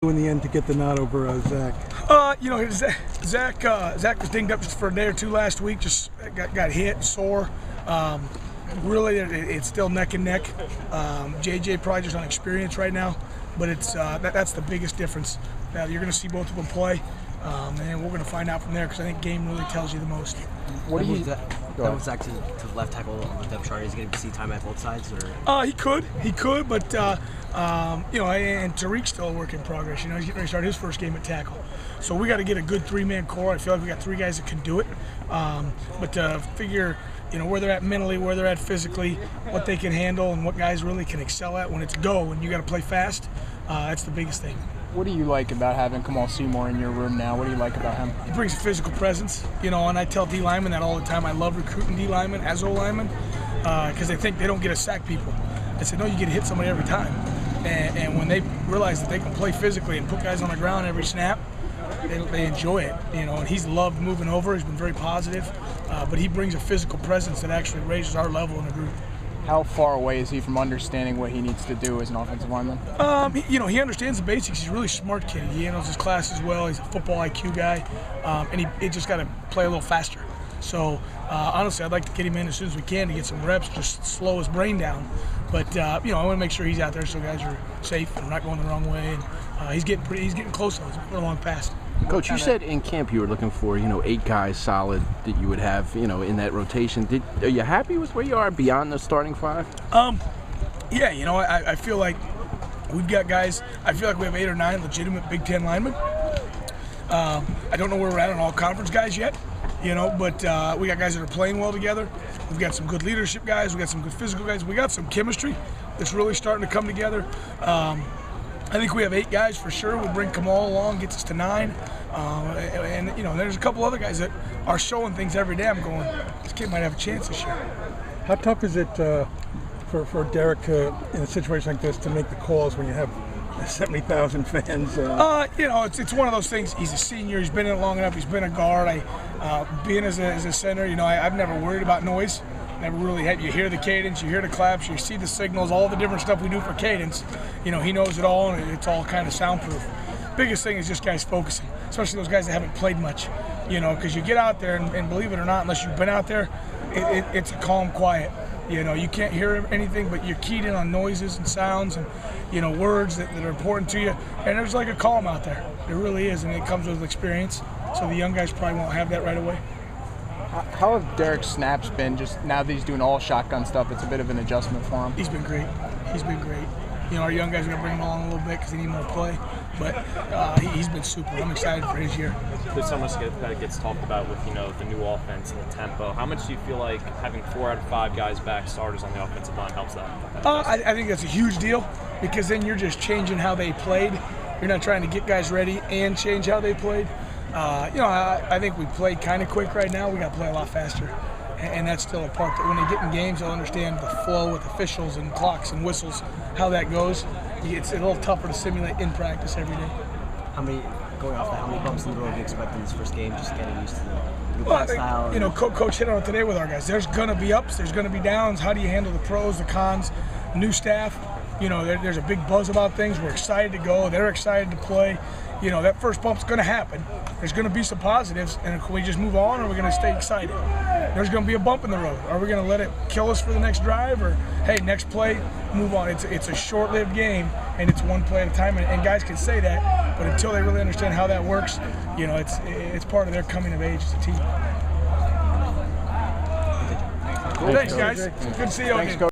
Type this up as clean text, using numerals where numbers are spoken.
In the end to get the nod over Zach? Zach was dinged up just for a day or two last week. Just got hit, sore. Really, it's still neck and neck. JJ probably just on experience right now, but it's that's the biggest difference. You're going to see both of them play, and we're going to find out from there because I think game really tells you the most. What do you? That was Zach to the left tackle on the depth chart. Is he going to see time at both sides, or? He could, but and Tariq's still a work in progress. He's getting ready to start his first game at tackle, so we got to get a good three-man core. I feel like we got three guys that can do it, but to figure where they're at mentally, where they're at physically, what they can handle, and what guys really can excel at when it's go and you got to play fast. That's the biggest thing. What do you like about having Kamal Seymour in your room now? What do you like about him? He brings a physical presence, and I tell D linemen that all the time. I love recruiting D linemen as O linemen because they think they don't get to sack people. I said, no, you get to hit somebody every time. And when they realize that they can play physically and put guys on the ground every snap, they enjoy it. And he's loved moving over. He's been very positive, but he brings a physical presence that actually raises our level in the group. How far away is he from understanding what he needs to do as an offensive lineman? He understands the basics. He's a really smart kid. He handles his classes well. He's a football IQ guy, and he just got to play a little faster. So honestly, I'd like to get him in as soon as we can to get some reps, just slow his brain down. But I want to make sure he's out there so guys are safe and not going the wrong way. And he's getting close. He's put a long pass. Coach, you said in camp you were looking for 8 guys solid that you would have in that rotation. Are you happy with where you are beyond the starting 5? Yeah, I feel like we've got guys. I feel like we have 8 or 9 legitimate Big Ten linemen. I don't know where we're at on all conference guys yet, but we got guys that are playing well together. We've got some good leadership guys. We got some good physical guys. We got some chemistry that's really starting to come together. I think we have 8 guys for sure. We'll bring Kamal along, gets us to 9. And there's a couple other guys that are showing things every day. I'm going, this kid might have a chance this year. How tough is it for Derek in a situation like this to make the calls when you have 70,000 fans? It's one of those things. He's a senior. He's been in it long enough. He's been a guard. Being as a center, I've never worried about noise. Never really had. You hear the cadence, you hear the claps, you see the signals, all the different stuff we do for cadence. He knows it all, and it's all kind of soundproof. Biggest thing is just guys focusing, especially those guys that haven't played much. Because you get out there, and believe it or not, unless you've been out there, it's a calm quiet. You can't hear anything, but you're keyed in on noises and sounds and words that are important to you. And there's like a calm out there. There really is, and it comes with experience. So the young guys probably won't have that right away. How have Derek's snaps been? Just now that he's doing all shotgun stuff, it's a bit of an adjustment for him. He's been great. Our young guys are going to bring him along a little bit because they need more play. But he's been super. I'm excited for his year. There's so much that gets talked about with the new offense and the tempo. How much do you feel like having 4 out of 5 guys back starters on the offensive line helps that? I think that's a huge deal because then you're just changing how they played. You're not trying to get guys ready and change how they played. I think we played kind of quick right now. We got to play a lot faster. And that's still a part that when they get in games, they'll understand the flow with officials and clocks and whistles, how that goes. It's a little tougher to simulate in practice every day. How many bumps in the road do you expect in this first game, just getting used to the new play style? Coach hit on it today with our guys. There's going to be ups, there's going to be downs. How do you handle the pros, the cons, new staff? There's a big buzz about things. We're excited to go. They're excited to play. That first bump's going to happen. There's going to be some positives, and can we just move on, or are we going to stay excited? There's going to be a bump in the road. Are we going to let it kill us for the next drive, or hey, next play, move on? It's a short-lived game, and it's one play at a time, and guys can say that, but until they really understand how that works, it's part of their coming of age as a team. Thanks, guys. Good to see you again.